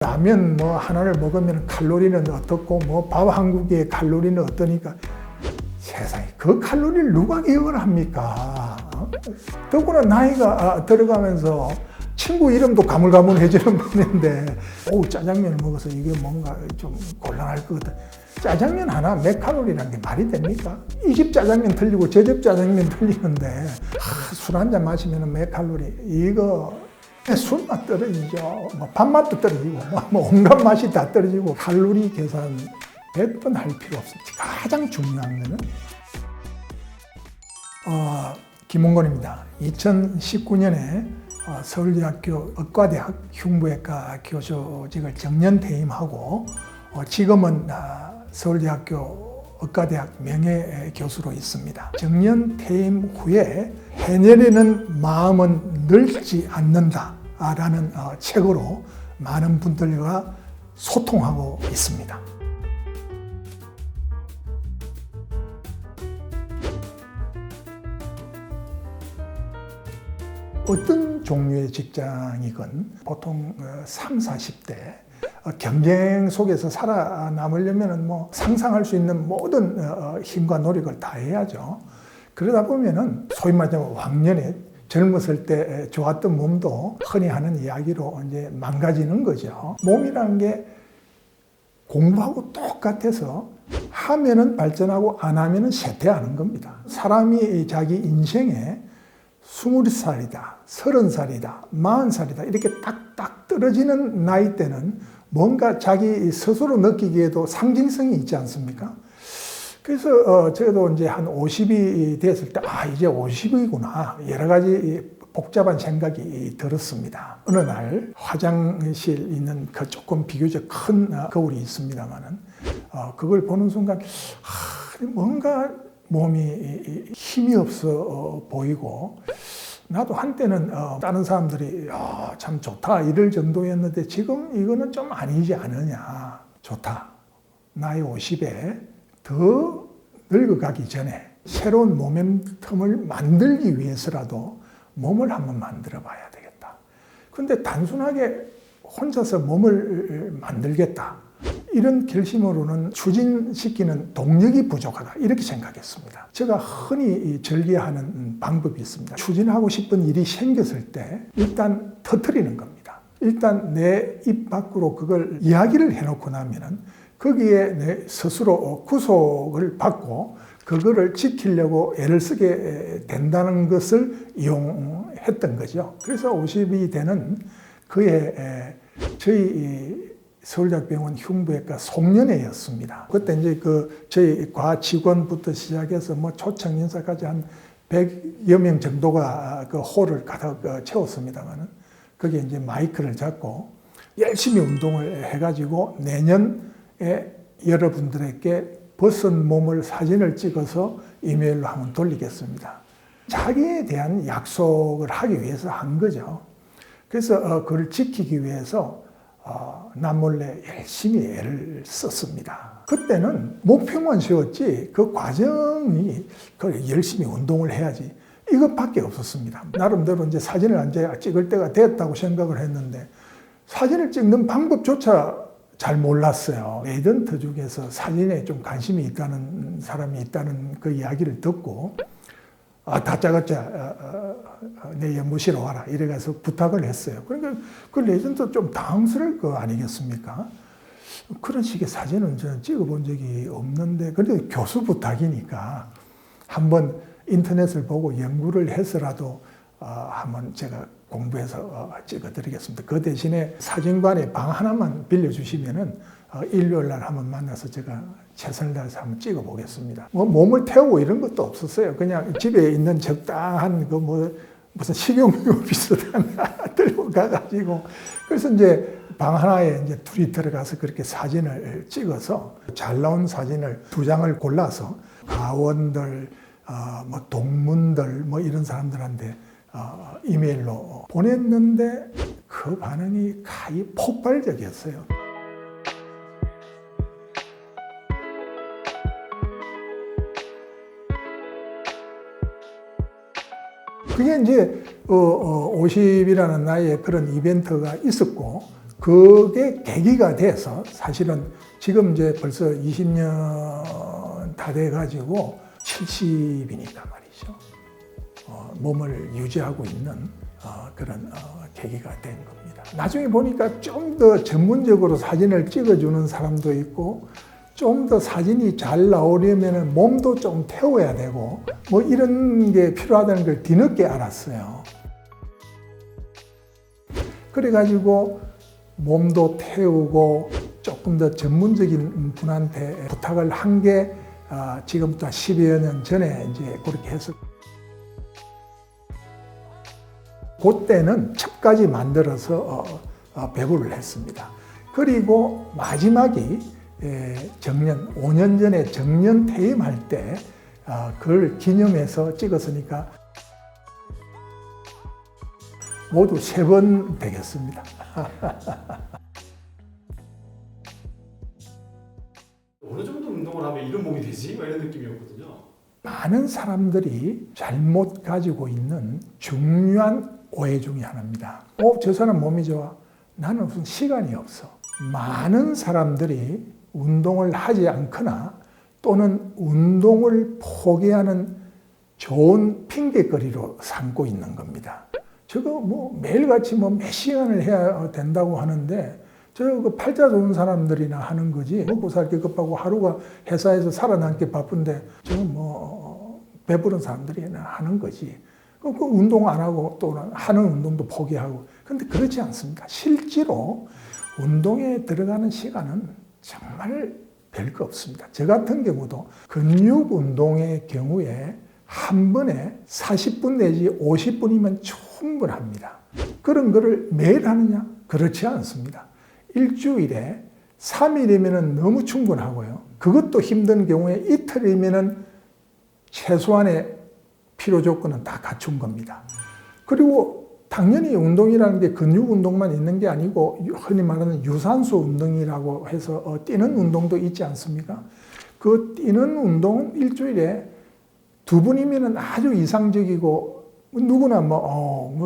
라면 뭐 하나를 먹으면 칼로리는 어떻고 뭐 밥 한 국의 칼로리는 어떠니까 세상에 그 칼로리를 누가 기억을 합니까? 더구나 나이가 들어가면서 친구 이름도 가물가물해지는 분인데 짜장면을 먹어서 이게 뭔가 좀 곤란할 것 같아. 짜장면 하나 몇 칼로리라는 게 말이 됩니까? 이 집 짜장면 틀리고 저 집 짜장면 틀리는데 술 한 잔 마시면 몇 칼로리 이거 술맛 떨어지죠. 뭐 밥맛도 떨어지고 뭐 온갖 맛이 다 떨어지고 칼로리 계산 100번 할 필요 없습니다. 가장 중요한 거는 김홍건입니다. 2019년에 서울대학교 의과대학 흉부외과 교수직을 정년 퇴임하고 지금은 서울대학교 의과대학 명예교수로 있습니다. 정년 퇴임 후에 해내려는 마음은 늙지 않는다라는 책으로 많은 분들과 소통하고 있습니다. 어떤 종류의 직장이건 보통 30, 40대 경쟁 속에서 살아남으려면 뭐 상상할 수 있는 모든 힘과 노력을 다 해야죠. 그러다 보면은 소위 말하면 왕년에 젊었을 때 좋았던 몸도 흔히 하는 이야기로 이제 망가지는 거죠. 몸이라는 게 공부하고 똑같아서 하면은 발전하고 안 하면은 쇠퇴하는 겁니다. 사람이 자기 인생에 20살이다, 30살이다, 40살이다 이렇게 딱딱 떨어지는 나이 때는 뭔가 자기 스스로 느끼기에도 상징성이 있지 않습니까? 그래서 저도 이제 한 50이 됐을 때 이제 50이구나 여러 가지 복잡한 생각이 들었습니다. 어느 날 화장실 있는 그 조금 비교적 큰 거울이 있습니다만은 그걸 보는 순간 뭔가 몸이 힘이 없어 보이고 나도 한때는 다른 사람들이 참 좋다 이럴 정도였는데 지금 이거는 좀 아니지 않느냐. 좋다. 나이 50에 더 늙어가기 전에 새로운 모멘텀을 만들기 위해서라도 몸을 한번 만들어 봐야 되겠다. 근데 단순하게 혼자서 몸을 만들겠다. 이런 결심으로는 추진시키는 동력이 부족하다 이렇게 생각했습니다. 제가 흔히 절개하는 방법이 있습니다. 추진하고 싶은 일이 생겼을 때 일단 터뜨리는 겁니다. 일단 내 입 밖으로 그걸 이야기를 해놓고 나면은 거기에 내 스스로 구속을 받고 그거를 지키려고 애를 쓰게 된다는 것을 이용했던 거죠. 그래서 50이 되는 그해 저희 서울대학병원 흉부외과 송년회였습니다. 그때 이제 저희 과 직원부터 시작해서 뭐 초청 인사까지 한 100여 명 정도가 그 홀을 가득 채웠습니다만은 거기에 이제 마이크를 잡고 열심히 운동을 해가지고 내년에 여러분들에게 벗은 몸을 사진을 찍어서 이메일로 한번 돌리겠습니다. 자기에 대한 약속을 하기 위해서 한 거죠. 그래서 그걸 지키기 위해서 남몰래 열심히 애를 썼습니다. 그때는 목표만 세웠지 그 과정이 열심히 운동을 해야지 이것밖에 없었습니다. 나름대로 이제 사진을 이제 찍을 때가 됐다고 생각을 했는데 사진을 찍는 방법조차 잘 몰랐어요. 에이전트 중에서 사진에 좀 관심이 있다는 사람이 있다는 그 이야기를 듣고 다짜고짜 내 연구실에 와라 이래가서 부탁을 했어요. 그러니까 그 레전드 좀 당황스러울 거 아니겠습니까? 그런 식의 사진은 저는 찍어본 적이 없는데 그래도 교수 부탁이니까 한번 인터넷을 보고 연구를 해서라도 한번 제가 공부해서 찍어드리겠습니다. 그 대신에 사진관에 방 하나만 빌려주시면은 일요일 날 한번 만나서 제가 최선을 다해서 한번 찍어보겠습니다. 뭐 몸을 태우고 이런 것도 없었어요. 그냥 집에 있는 적당한 무슨 식용유 비슷한 거 들고 가가지고 그래서 이제 방 하나에 이제 둘이 들어가서 그렇게 사진을 찍어서 잘 나온 사진을 2장을 골라서 가원들, 뭐 동문들 뭐 이런 사람들한테 이메일로 보냈는데 그 반응이 가히 폭발적이었어요. 그게 이제 50이라는 나이에 그런 이벤트가 있었고 그게 계기가 돼서 사실은 지금 이제 벌써 20년 다 돼가지고 70이니까 말이죠. 몸을 유지하고 있는 그런 계기가 된 겁니다. 나중에 보니까 좀 더 전문적으로 사진을 찍어주는 사람도 있고 좀 더 사진이 잘 나오려면 몸도 좀 태워야 되고 뭐 이런 게 필요하다는 걸 뒤늦게 알았어요. 그래가지고 몸도 태우고 조금 더 전문적인 분한테 부탁을 한 게 지금부터 10여 년 전에 이제 그렇게 해서 그때는 첩까지 만들어서 배부를 했습니다. 그리고 마지막이 정년 5년 전에 정년 퇴임할 때 그걸 기념해서 찍었으니까 모두 3번 되겠습니다. 어느 정도 운동을 하면 이런 몸이 되지? 이런 느낌이었거든요. 많은 사람들이 잘못 가지고 있는 중요한 오해 중에 하나입니다. 저 사람 몸이 좋아. 나는 무슨 시간이 없어. 많은 사람들이 운동을 하지 않거나 또는 운동을 포기하는 좋은 핑계거리로 삼고 있는 겁니다. 저거 뭐 매일같이 뭐 몇 시간을 해야 된다고 하는데 그 팔자 좋은 사람들이나 하는 거지 먹고 살기 급하고 하루가 회사에서 살아남기 바쁜데 저건 뭐 배부른 사람들이나 하는 거지. 그 운동 안 하고 또 하는 운동도 포기하고. 근데 그렇지 않습니다. 실제로 운동에 들어가는 시간은 정말 별거 없습니다. 저 같은 경우도 근육 운동의 경우에 한 번에 40분 내지 50분이면 충분합니다. 그런 거를 매일 하느냐? 그렇지 않습니다. 일주일에 3일이면 너무 충분하고요. 그것도 힘든 경우에 이틀이면 최소한의 필요 조건은 다 갖춘 겁니다. 그리고 당연히 운동이라는 게 근육 운동만 있는 게 아니고 흔히 말하는 유산소 운동이라고 해서 뛰는 운동도 있지 않습니까? 그 뛰는 운동은 일주일에 2번이면 아주 이상적이고 누구나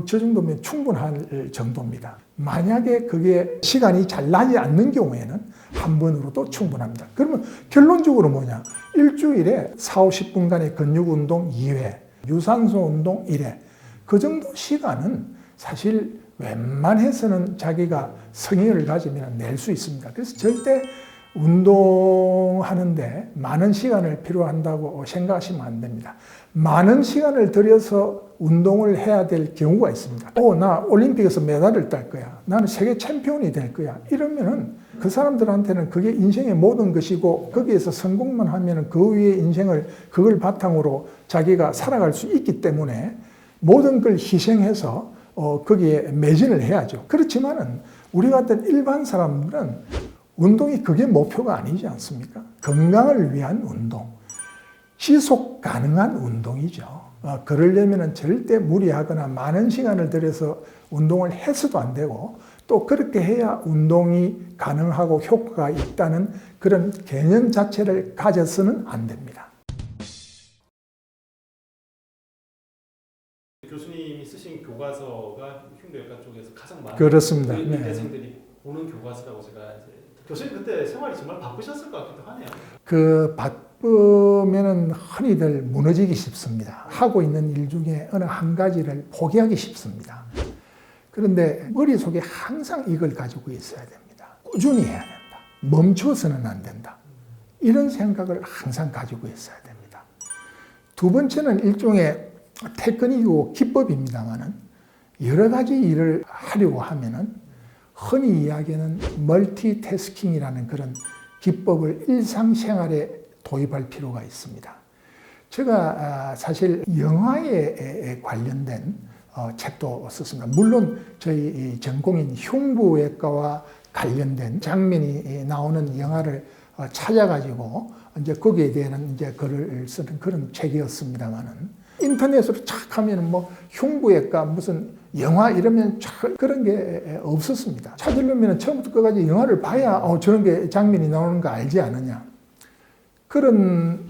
저 정도면 충분할 정도입니다. 만약에 그게 시간이 잘 나지 않는 경우에는 한 번으로도 충분합니다. 그러면 결론적으로 뭐냐? 일주일에 4, 50분간의 근육 운동 2회, 유산소 운동 1회. 그 정도 시간은 사실 웬만해서는 자기가 성의를 가지면 낼 수 있습니다. 그래서 절대 운동하는데 많은 시간을 필요한다고 생각하시면 안 됩니다. 많은 시간을 들여서 운동을 해야 될 경우가 있습니다. 나 올림픽에서 메달을 딸 거야. 나는 세계 챔피언이 될 거야. 이러면은 그 사람들한테는 그게 인생의 모든 것이고 거기에서 성공만 하면은 그 위에 인생을 그걸 바탕으로 자기가 살아갈 수 있기 때문에 모든 걸 희생해서 거기에 매진을 해야죠. 그렇지만은 우리 같은 일반 사람들은 운동이 그게 목표가 아니지 않습니까? 건강을 위한 운동, 지속 가능한 운동이죠. 그러려면 절대 무리하거나 많은 시간을 들여서 운동을 해서도 안 되고 또 그렇게 해야 운동이 가능하고 효과가 있다는 그런 개념 자체를 가져서는 안 됩니다. 교수님이 쓰신 교과서가 흉부외과 쪽에서 가장 많은 그렇습니다. 의대생들이 보는 교과서라고 제가 교수님 그때 생활이 정말 바쁘셨을 것 같기도 하네요. 바쁘면은 흔히들 무너지기 쉽습니다. 하고 있는 일 중에 어느 한 가지를 포기하기 쉽습니다. 그런데 머릿속에 항상 이걸 가지고 있어야 됩니다. 꾸준히 해야 된다. 멈춰서는 안 된다. 이런 생각을 항상 가지고 있어야 됩니다. 두 번째는 일종의 테크닉이고 기법입니다만은 여러 가지 일을 하려고 하면은 흔히 이야기하는 멀티태스킹이라는 그런 기법을 일상생활에 도입할 필요가 있습니다. 제가 사실 영화에 관련된 책도 썼습니다. 물론 저희 전공인 흉부외과와 관련된 장면이 나오는 영화를 찾아가지고 이제 거기에 대한 이제 글을 쓰는 그런 책이었습니다만은 인터넷으로 착 하면 뭐 흉부외과 무슨 영화 이러면 쫙 그런 게 없었습니다. 찾으려면 처음부터 끝까지 영화를 봐야 저런 게 장면이 나오는 거 알지 않느냐. 그런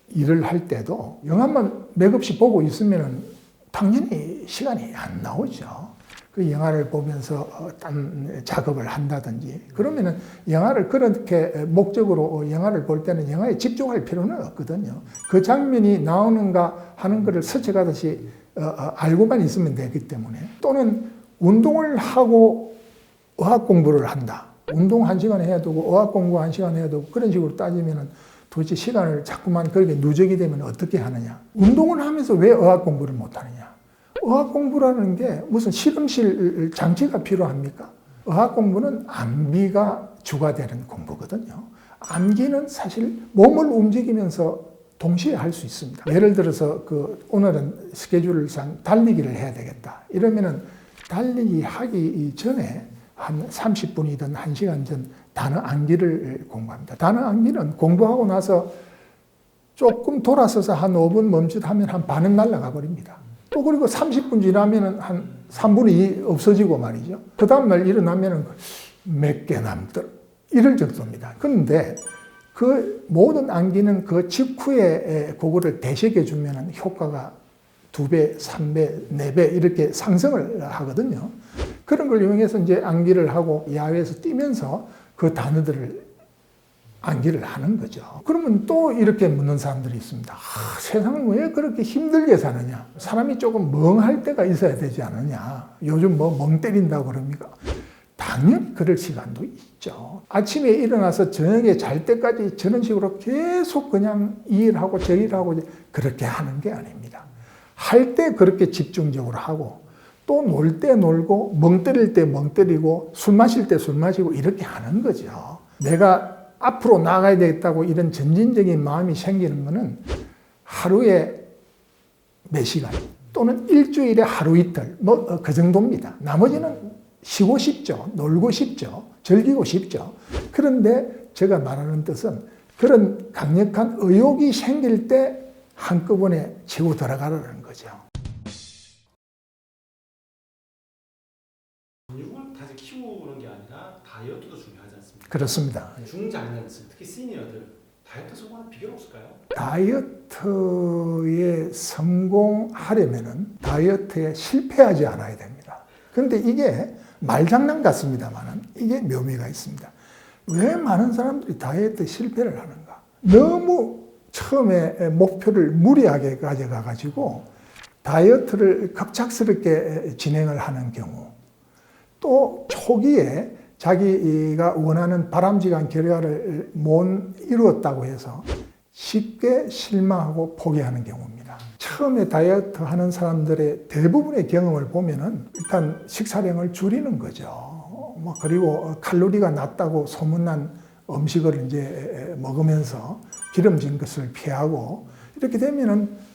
일을 할 때도 영화만 맥없이 보고 있으면 당연히 시간이 안 나오죠. 그 영화를 보면서 딴 작업을 한다든지 그러면은 영화를 그렇게 목적으로 영화를 볼 때는 영화에 집중할 필요는 없거든요. 그 장면이 나오는가 하는 것을 스쳐가듯이 알고만 있으면 되기 때문에 또는 운동을 하고 의학 공부를 한다. 운동 1시간 해야 되고 의학 공부 1시간 해야 되고 그런 식으로 따지면은 도대체 시간을 자꾸만 그렇게 누적이 되면 어떻게 하느냐. 운동을 하면서 왜 의학 공부를 못 하느냐. 의학 공부라는 게 무슨 실험실 장치가 필요합니까? 의학 공부는 암기가 주가 되는 공부거든요. 암기는 사실 몸을 움직이면서 동시에 할 수 있습니다. 예를 들어서 오늘은 스케줄상 달리기를 해야 되겠다. 이러면은 달리기 하기 전에 한 30분이든 1시간 전 단어 암기를 공부합니다. 단어 암기는 공부하고 나서 조금 돌아서서 한 5분 멈칫하면 한 반은 날아가 버립니다. 또 그리고 30분 지나면은 한 3분의 2 없어지고 말이죠. 그 다음날 일어나면은 몇 개 남들 이럴 정도입니다. 그런데 그 모든 암기는 그 직후에 그거를 대식해 주면은 효과가 2배, 3배, 4배 이렇게 상승을 하거든요. 그런 걸 이용해서 이제 암기를 하고 야외에서 뛰면서 그 단어들을 암기를 하는 거죠. 그러면 또 이렇게 묻는 사람들이 있습니다. 세상을 왜 그렇게 힘들게 사느냐? 사람이 조금 멍할 때가 있어야 되지 않느냐? 요즘 멍 때린다고 그럽니까? 당연히 그럴 시간도 있죠. 아침에 일어나서 저녁에 잘 때까지 저런 식으로 계속 그냥 이 일하고 저 일하고 그렇게 하는 게 아닙니다. 할 때 그렇게 집중적으로 하고 또 놀 때 놀고 멍 때릴 때 멍 때리고 술 마실 때 술 마시고 이렇게 하는 거죠. 내가 앞으로 나가야 되겠다고 이런 전진적인 마음이 생기는 것은 하루에 몇 시간 또는 일주일에 하루 이틀 그 정도입니다. 나머지는 쉬고 싶죠. 놀고 싶죠. 즐기고 싶죠. 그런데 제가 말하는 뜻은 그런 강력한 의욕이 생길 때 한꺼번에 치고 들어가라는 거죠. 근육을 다시 키우는 게 아니라 다이어트도 중요하지 않습니까? 그렇습니다. 중장년층, 특히 시니어들 다이어트 성공하는 비결 없을까요? 다이어트에 성공하려면은 다이어트에 실패하지 않아야 됩니다. 그런데 이게 말장난 같습니다만은 이게 묘미가 있습니다. 왜 많은 사람들이 다이어트 실패를 하는가? 너무 처음에 목표를 무리하게 가져가가지고 다이어트를 급작스럽게 진행을 하는 경우 또 초기에 자기가 원하는 바람직한 결과를 못 이루었다고 해서 쉽게 실망하고 포기하는 경우입니다. 처음에 다이어트 하는 사람들의 대부분의 경험을 보면은 일단 식사량을 줄이는 거죠. 그리고 칼로리가 낮다고 소문난 음식을 이제 먹으면서 기름진 것을 피하고 이렇게 되면은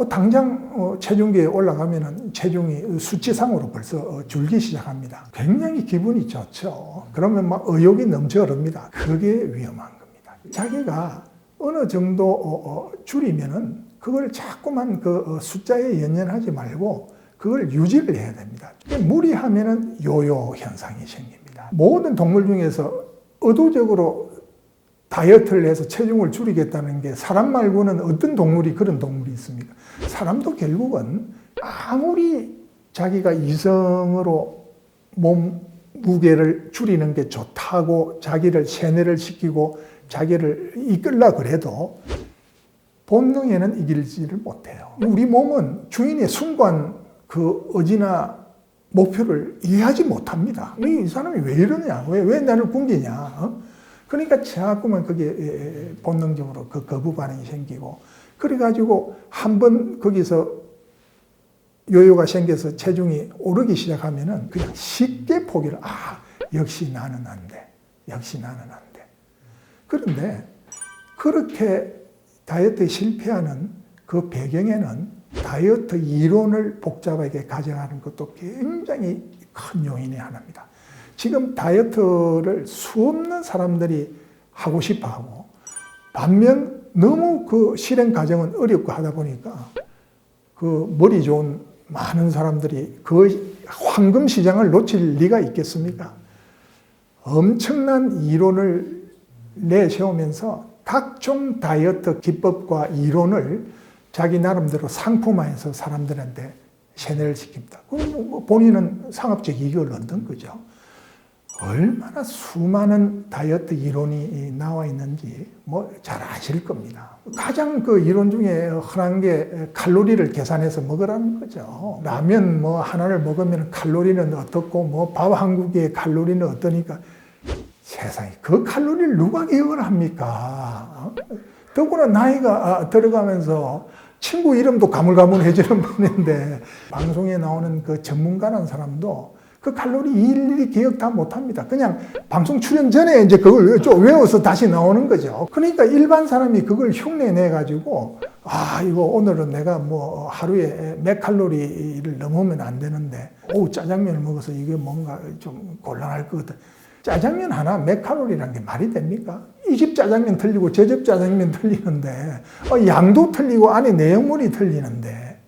당장 체중계에 올라가면은 체중이 수치상으로 벌써 줄기 시작합니다. 굉장히 기분이 좋죠. 그러면 막 의욕이 넘쳐 흐릅니다. 그게 위험한 겁니다. 자기가 어느 정도 줄이면은 그걸 자꾸만 그 숫자에 연연하지 말고 그걸 유지를 해야 됩니다. 무리하면은 요요 현상이 생깁니다. 모든 동물 중에서 의도적으로 다이어트를 해서 체중을 줄이겠다는 게 사람 말고는 어떤 동물이 그런 동물이 있습니까? 사람도 결국은 아무리 자기가 이성으로 몸 무게를 줄이는 게 좋다고 자기를 세뇌를 시키고 자기를 이끌라 그래도 본능에는 이길지를 못해요. 우리 몸은 주인의 순간 그 의지나 목표를 이해하지 못합니다. 이 사람이 왜 이러냐? 왜 나를 굶기냐? 그러니까 자꾸만 그게 본능적으로 그 거부 반응이 생기고 그래가지고 한번 거기서 요요가 생겨서 체중이 오르기 시작하면은 그냥 쉽게 포기를 역시 나는 안 돼. 역시 나는 안 돼. 그런데 그렇게 다이어트에 실패하는 그 배경에는 다이어트 이론을 복잡하게 가져가는 것도 굉장히 큰 요인의 하나입니다. 지금 다이어트를 수없는 사람들이 하고 싶어 하고 반면 너무 그 실행 과정은 어렵고 하다 보니까 그 머리 좋은 많은 사람들이 그 황금 시장을 놓칠 리가 있겠습니까? 엄청난 이론을 내세우면서 각종 다이어트 기법과 이론을 자기 나름대로 상품화해서 사람들한테 세뇌를 시킵니다. 그럼 뭐 본인은 상업적 이익을 얻는 거죠. 얼마나 수많은 다이어트 이론이 나와 있는지 뭐 잘 아실 겁니다. 가장 그 이론 중에 흔한 게 칼로리를 계산해서 먹으라는 거죠. 라면 뭐 하나를 먹으면 칼로리는 어떻고 뭐 밥 한 국의 칼로리는 어떠니까 세상에 그 칼로리를 누가 기억을 합니까? 더구나 나이가 들어가면서 친구 이름도 가물가물해지는 분인데 방송에 나오는 그 전문가라는 사람도 그 칼로리 일일이 기억 다 못합니다. 그냥 방송 출연 전에 이제 그걸 좀 외워서 다시 나오는 거죠. 그러니까 일반 사람이 그걸 흉내내 가지고 아 이거 오늘은 내가 뭐 하루에 몇 칼로리를 넘으면 안 되는데 오 짜장면을 먹어서 이게 뭔가 좀 곤란할 것 같아. 짜장면 하나 몇 칼로리라는 게 말이 됩니까? 이 집 짜장면 틀리고 저 집 짜장면 틀리는데 양도 틀리고 안에 내용물이 틀리는데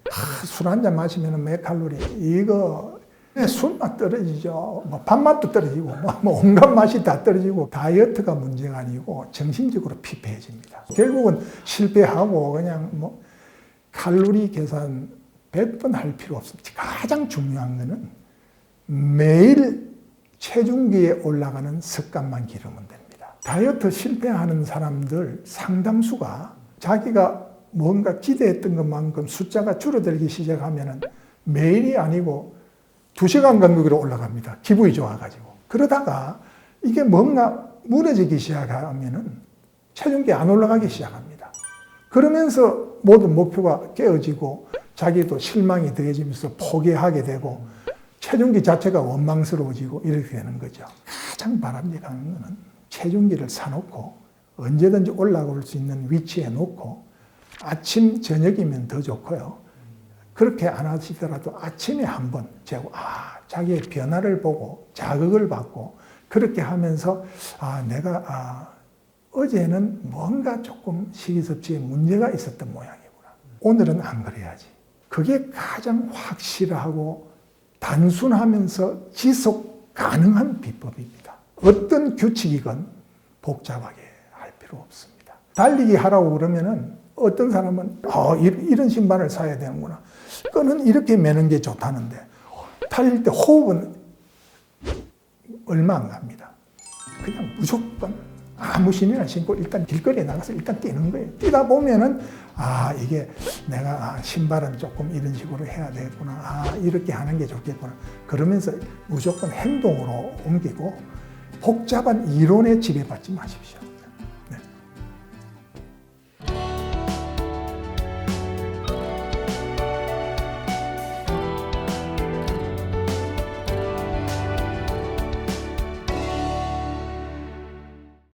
술 한 잔 마시면 몇 칼로리 이거 술맛 떨어지죠. 뭐 밥맛도 떨어지고 뭐 온갖 맛이 다 떨어지고 다이어트가 문제가 아니고 정신적으로 피폐해집니다. 결국은 실패하고 그냥 뭐 칼로리 계산 100번 할 필요 없습니다. 가장 중요한 거는 매일 체중계에 올라가는 습관만 기르면 됩니다. 다이어트 실패하는 사람들 상당수가 자기가 뭔가 기대했던 것만큼 숫자가 줄어들기 시작하면 매일이 아니고 2시간 간격으로 올라갑니다. 기분이 좋아가지고. 그러다가 이게 뭔가 무너지기 시작하면은 체중계 안 올라가기 시작합니다. 그러면서 모든 목표가 깨어지고 자기도 실망이 더해지면서 포기하게 되고 체중계 자체가 원망스러워지고 이렇게 되는 거죠. 가장 바람직한 거는 체중계를 사놓고 언제든지 올라올 수 있는 위치에 놓고 아침, 저녁이면 더 좋고요. 그렇게 안 하시더라도 아침에 한번 재고, 자기의 변화를 보고 자극을 받고 그렇게 하면서, 내가, 어제는 뭔가 조금 식이섭취에 문제가 있었던 모양이구나. 오늘은 안 그래야지. 그게 가장 확실하고 단순하면서 지속 가능한 비법입니다. 어떤 규칙이건 복잡하게 할 필요 없습니다. 달리기 하라고 그러면은 어떤 사람은, 이런 신발을 사야 되는구나. 끈은 이렇게 매는 게 좋다는데 달릴 때 호흡은 얼마 안 갑니다. 그냥 무조건 아무 신이나 신고 일단 길거리에 나가서 일단 뛰는 거예요. 뛰다 보면은 이게 내가 신발은 조금 이런 식으로 해야 되겠구나. 이렇게 하는 게 좋겠구나. 그러면서 무조건 행동으로 옮기고 복잡한 이론에 지배받지 마십시오.